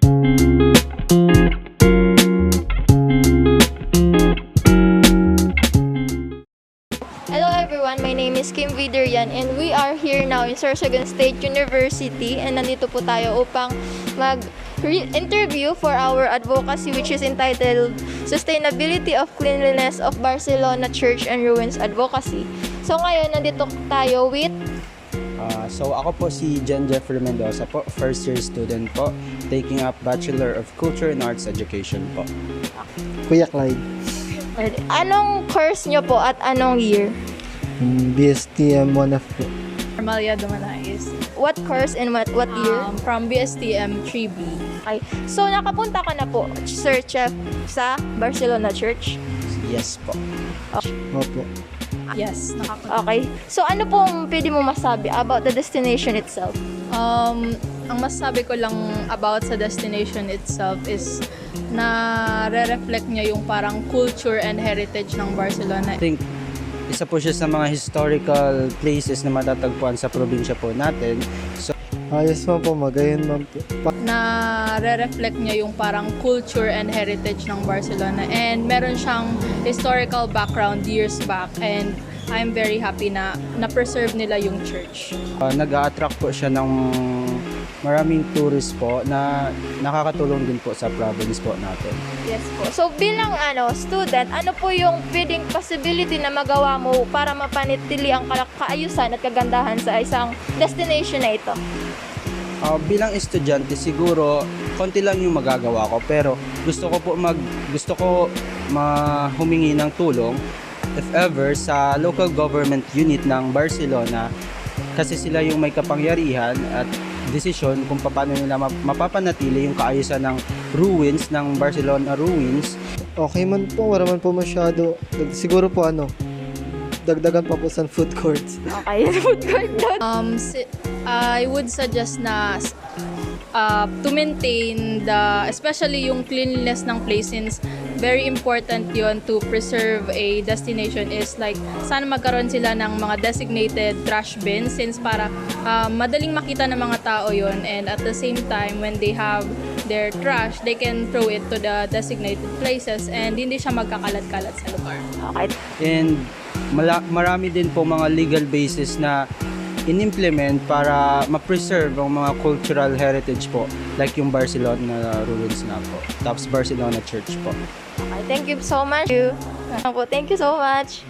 Hello everyone, my name is Kim Viderian and we are here now in Sorsogon State University and nandito po tayo upang mag-interview for our advocacy which is entitled Sustainability of Cleanliness of Barcelona Church and Ruins Advocacy. So ngayon nandito tayo with So ako po si Jen Jeffrey Mendoza po, first year student po, taking up Bachelor of Culture and Arts Education po. Kuya Clyde. Anong course nyo po at anong year? BSTM 1F po. Amalia Dumanais. What course and what year? From BSTM 3B. Okay. So nakapunta ka na po, Sir Chef, sa Barcelona Church? Yes po. Opo. Yes, nakapunta. Okay. So ano pong pwede mo masabi about the destination itself? Ang masasabi ko lang about sa destination itself is na re-reflect niya yung parang culture and heritage ng Barcelona. I think isa po siya sa mga historical places na matatagpuan sa probinsya po natin. So, Ayos mo po, magayon man po. Na re-reflect niya yung parang culture and heritage ng Barcelona. And meron siyang historical background years back and I'm very happy na na-preserve nila yung church. nag-a-attract po siya ng maraming tourists po na nakakatulong din po sa province po natin. Yes po. So bilang student, ano po yung pwedeng possibility na magawa mo para mapanatili ang kaayusan at kagandahan sa isang destination na ito? Bilang estudyante siguro konti lang yung magagawa ko pero gusto ko humingi ng tulong if ever sa local government unit ng Barcelona kasi sila yung may kapangyarihan at desisyon kung paano nila mapapanatili yung kaayusan ng ruins ng Barcelona ruins. Okay man po, wala man po masyado. Siguro po dagdagan pa po sa food courts. Okay, food court doon. I would suggest na to maintain especially yung cleanliness ng place since very important yon to preserve a destination is like sana magkaroon sila ng mga designated trash bins since para madaling makita ng mga tao yon and at the same time when they have their trash they can throw it to the designated places and hindi siya magkakalat-kalat sa lugar. Okay. And marami din po mga legal basis na in-implement para ma-preserve ang mga cultural heritage po like yung Barcelona ruins na po tapos Barcelona Church po. Okay, thank you so much. Thank you so much.